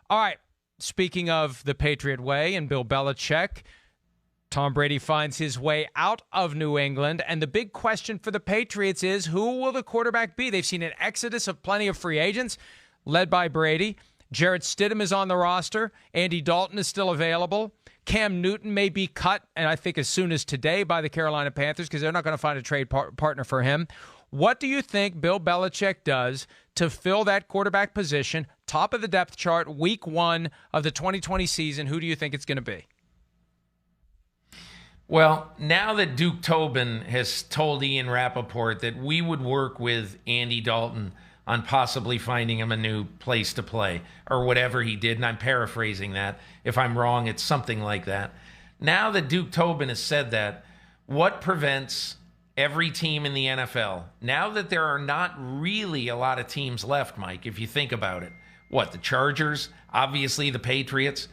All right. Speaking of the Patriot way and Bill Belichick, Tom Brady finds his way out of New England. And the big question for the Patriots is, who will the quarterback be? They've seen an exodus of plenty of free agents led by Brady. Jarrett Stidham is on the roster. Andy Dalton is still available. Cam Newton may be cut, and I think as soon as today, by the Carolina Panthers, because they're not going to find a trade partner for him. What do you think Bill Belichick does to fill that quarterback position, top of the depth chart, week 1 of the 2020 season? Who do you think it's going to be? Well, now that Duke Tobin has told Ian Rappaport that we would work with Andy Dalton on possibly finding him a new place to play or whatever he did, and I'm paraphrasing that. If I'm wrong, it's something like that. Now that Duke Tobin has said that, what prevents every team in the NFL, now that there are not really a lot of teams left, Mike, if you think about it, what, the Chargers, obviously the Patriots.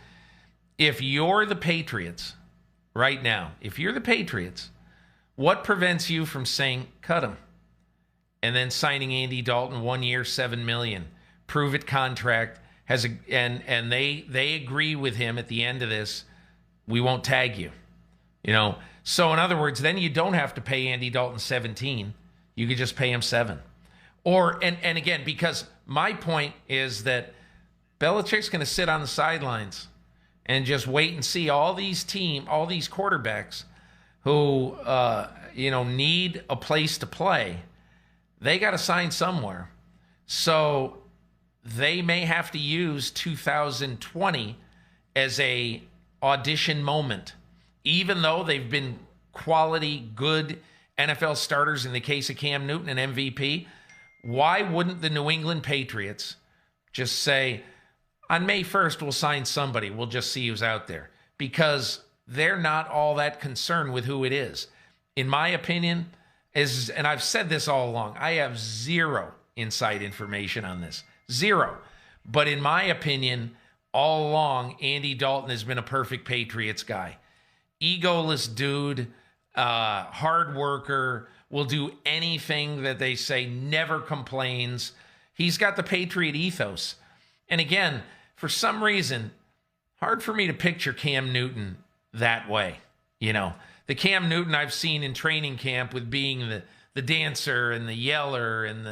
If you're the Patriots right now, if you're the Patriots, what prevents you from saying, cut him, and then signing Andy Dalton 1 year, $7 million, prove it contract, and they agree with him at the end of this, we won't tag you. So in other words, then you don't have to pay Andy Dalton 17. You could just pay him 7. And again, because my point is that Belichick's going to sit on the sidelines and just wait and see all these quarterbacks who need a place to play. They got to sign somewhere. So they may have to use 2020 as a audition moment. Even though they've been quality, good NFL starters in the case of Cam Newton and MVP, why wouldn't the New England Patriots just say, on May 1st, we'll sign somebody. We'll just see who's out there. Because they're not all that concerned with who it is. In my opinion, and I've said this all along, I have zero inside information on this. Zero. But in my opinion, all along, Andy Dalton has been a perfect Patriots guy. Egoless dude, hard worker, will do anything that they say, never complains. He's got the Patriot ethos. And again, for some reason, hard for me to picture Cam Newton that way. The Cam Newton I've seen in training camp with being the dancer and the yeller and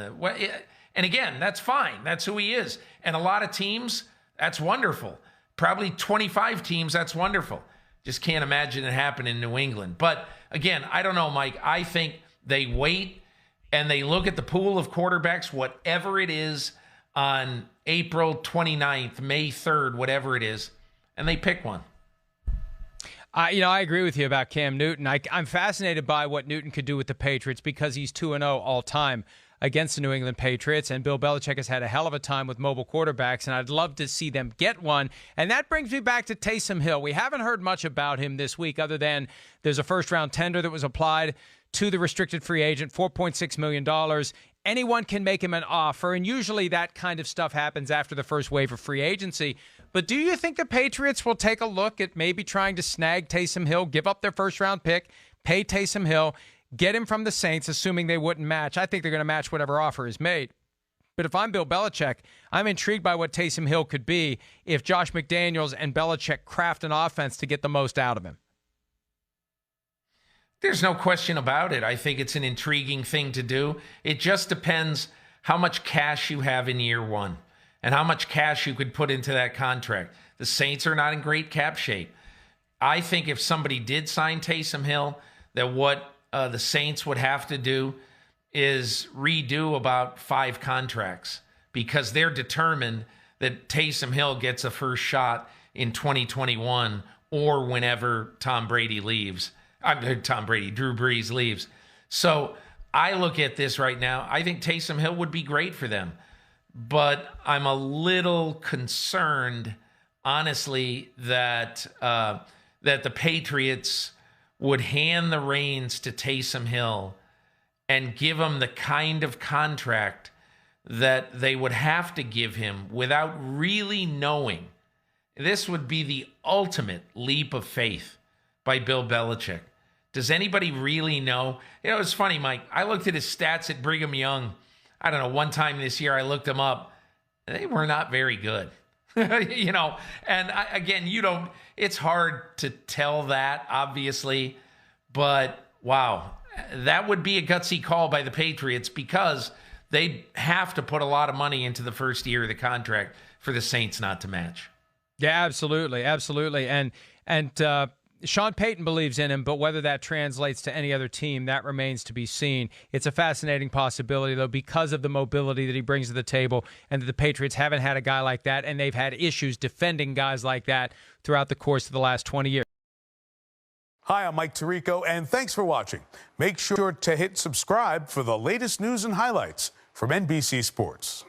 and again, that's fine. That's who he is. And a lot of teams, that's wonderful. Probably 25 teams, that's wonderful. Just can't imagine it happen in New England. But again, I don't know, Mike. I think they wait and they look at the pool of quarterbacks, whatever it is, on April 29th, May 3rd, whatever it is, and they pick one. I agree with you about Cam Newton. I'm fascinated by what Newton could do with the Patriots because he's 2-0 all time against the New England Patriots, and Bill Belichick has had a hell of a time with mobile quarterbacks, and I'd love to see them get one. And that brings me back to Taysom Hill. We haven't heard much about him this week other than there's a first-round tender that was applied to the restricted free agent, $4.6 million. Anyone can make him an offer, and usually that kind of stuff happens after the first wave of free agency. But do you think the Patriots will take a look at maybe trying to snag Taysom Hill, give up their first-round pick, pay Taysom Hill, get him from the Saints, assuming they wouldn't match? I think they're going to match whatever offer is made. But if I'm Bill Belichick, I'm intrigued by what Taysom Hill could be if Josh McDaniels and Belichick craft an offense to get the most out of him. There's no question about it. I think it's an intriguing thing to do. It just depends how much cash you have in year one and how much cash you could put into that contract. The Saints are not in great cap shape. I think if somebody did sign Taysom Hill, that what the Saints would have to do is redo about 5 contracts because they're determined that Taysom Hill gets a first shot in 2021 or whenever Drew Brees leaves. So I look at this right now. I think Taysom Hill would be great for them, but I'm a little concerned, honestly, that the Patriots would hand the reins to Taysom Hill and give him the kind of contract that they would have to give him without really knowing. This would be the ultimate leap of faith by Bill Belichick. Does anybody really know? It's funny, Mike. I looked at his stats at Brigham Young. I don't know, one time this year I looked them up. They were not very good. You know, and again, it's hard to tell that, obviously, but wow, that would be a gutsy call by the Patriots because they have to put a lot of money into the first year of the contract for the Saints not to match. Yeah, absolutely. Absolutely. And Sean Payton believes in him, but whether that translates to any other team, that remains to be seen. It's a fascinating possibility, though, because of the mobility that he brings to the table, and that the Patriots haven't had a guy like that, and they've had issues defending guys like that throughout the course of the last 20 years. Hi, I'm Mike Tirico, and thanks for watching. Make sure to hit subscribe for the latest news and highlights from NBC Sports.